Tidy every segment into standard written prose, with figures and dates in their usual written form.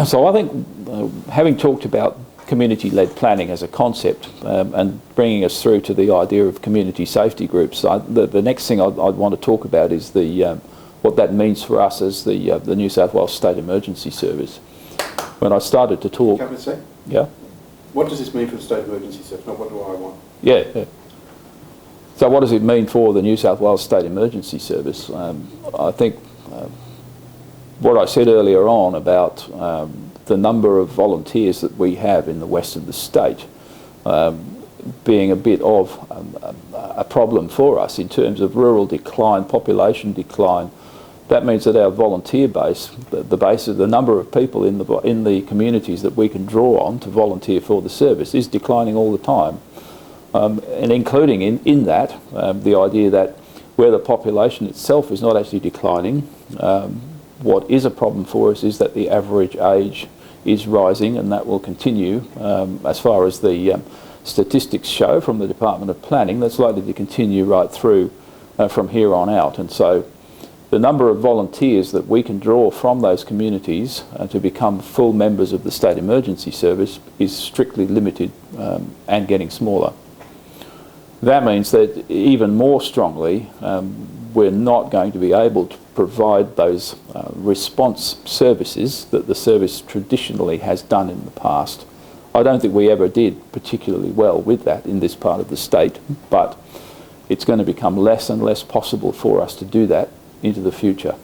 So I think having talked about community-led planning as a concept and bringing us through to the idea of community safety groups, the next thing I'd want to talk about is what that means for us as the New South Wales State Emergency Service. When I started to talk... Can I say? Yeah? What does this mean for the State Emergency Service? Not what do I want? Yeah. So what does it mean for the New South Wales State Emergency Service? I think what I said earlier on about the number of volunteers that we have in the west of the state being a bit of a problem for us in terms of rural decline, population decline. That means that our volunteer base, the base of the number of people in the communities that we can draw on to volunteer for the service, is declining all the time. And including in that the idea that where the population itself is not actually declining, what is a problem for us is that the average age is rising, and that will continue as far as the statistics show from the Department of Planning. That's likely to continue right through from here on out. And so the number of volunteers that we can draw from those communities to become full members of the State Emergency Service is strictly limited and getting smaller. That means that even more strongly we're not going to be able to provide those response services that the service traditionally has done in the past. I don't think we ever did particularly well with that in this part of the state, but it's going to become less and less possible for us to do that into the future.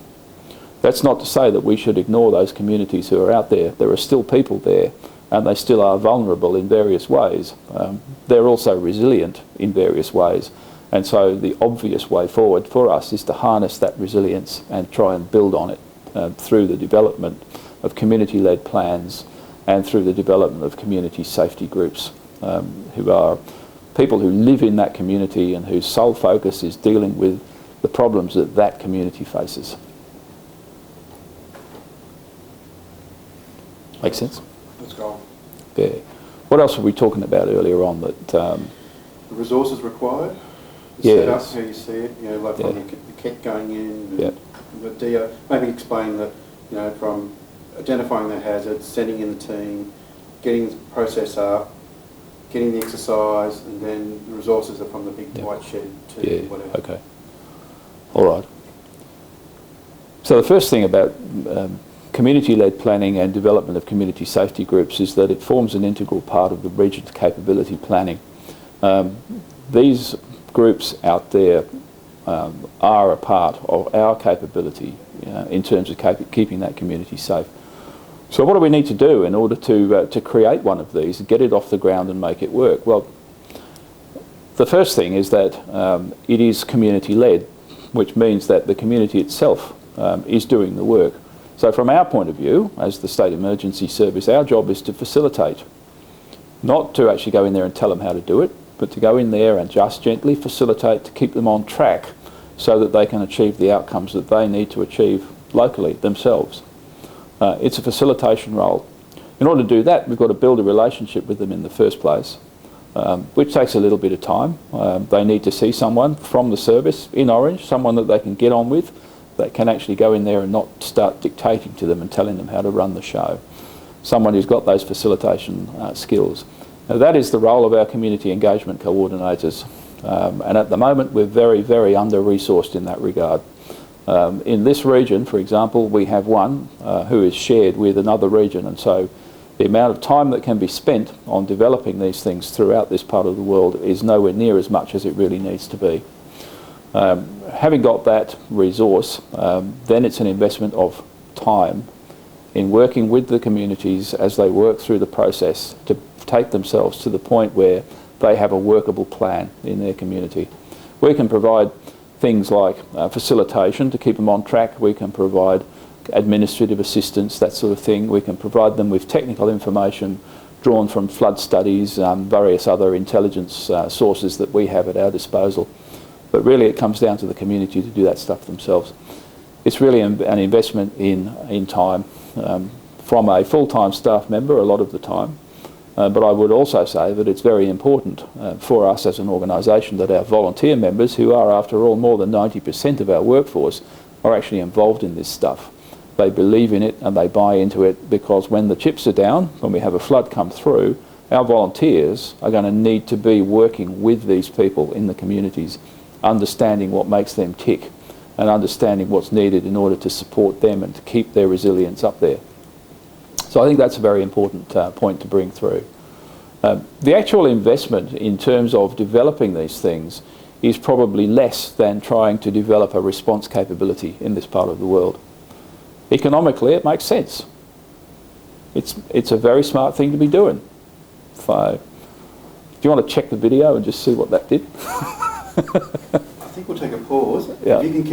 That's not to say that we should ignore those communities who are out there. There are still people there, and they still are vulnerable in various ways. They're also resilient in various ways, and so the obvious way forward for us is to harness that resilience and try and build on it through the development of community-led plans and through the development of community safety groups who are people who live in that community and whose sole focus is dealing with the problems that that community faces. Make sense? Let's go. Yeah. What else were we talking about earlier on that... the resources required, the setup, how you see it, you know, like from the kit going in, the DO, maybe explain that, you know, from identifying the hazards, sending in the team, getting the process up, getting the exercise, and then the resources are from the big white shed to whatever. Okay. All right. So the first thing about community-led planning and development of community safety groups is that it forms an integral part of the region's capability planning. These groups out there are a part of our capability in terms of keeping that community safe. So what do we need to do in order to create one of these and get it off the ground and make it work? Well, the first thing is that it is community-led, which means that the community itself is doing the work. So from our point of view, as the State Emergency Service, our job is to facilitate, not to actually go in there and tell them how to do it, but to go in there and just gently facilitate to keep them on track so that they can achieve the outcomes that they need to achieve locally themselves. It's a facilitation role. In order to do that, we've got to build a relationship with them in the first place, which takes a little bit of time. They need to see someone from the service in Orange, someone that they can get on with, that can actually go in there and not start dictating to them and telling them how to run the show. Someone who's got those facilitation skills. Now, that is the role of our community engagement coordinators. And at the moment, we're very, very under-resourced in that regard. In this region, for example, we have one who is shared with another region, and so the amount of time that can be spent on developing these things throughout this part of the world is nowhere near as much as it really needs to be. Having got that resource, then it's an investment of time in working with the communities as they work through the process to take themselves to the point where they have a workable plan in their community. We can provide things like facilitation to keep them on track. We can provide administrative assistance, that sort of thing. We can provide them with technical information drawn from flood studies, various other intelligence sources that we have at our disposal. But really it comes down to the community to do that stuff themselves. It's really an investment in time from a full-time staff member a lot of the time. But I would also say that it's very important for us as an organisation that our volunteer members, who are after all more than 90% of our workforce, are actually involved in this stuff. they believe in it and they buy into it, because when the chips are down, when we have a flood come through, our volunteers are going to need to be working with these people in the communities, understanding what makes them tick and understanding what's needed in order to support them and to keep their resilience up there. So I think that's a very important point to bring through. The actual investment in terms of developing these things is probably less than trying to develop a response capability in this part of the world. Economically, it makes sense. It's a very smart thing to be doing. So, do you want to check the video and just see what that did? I think we'll take a pause. Yeah. If you can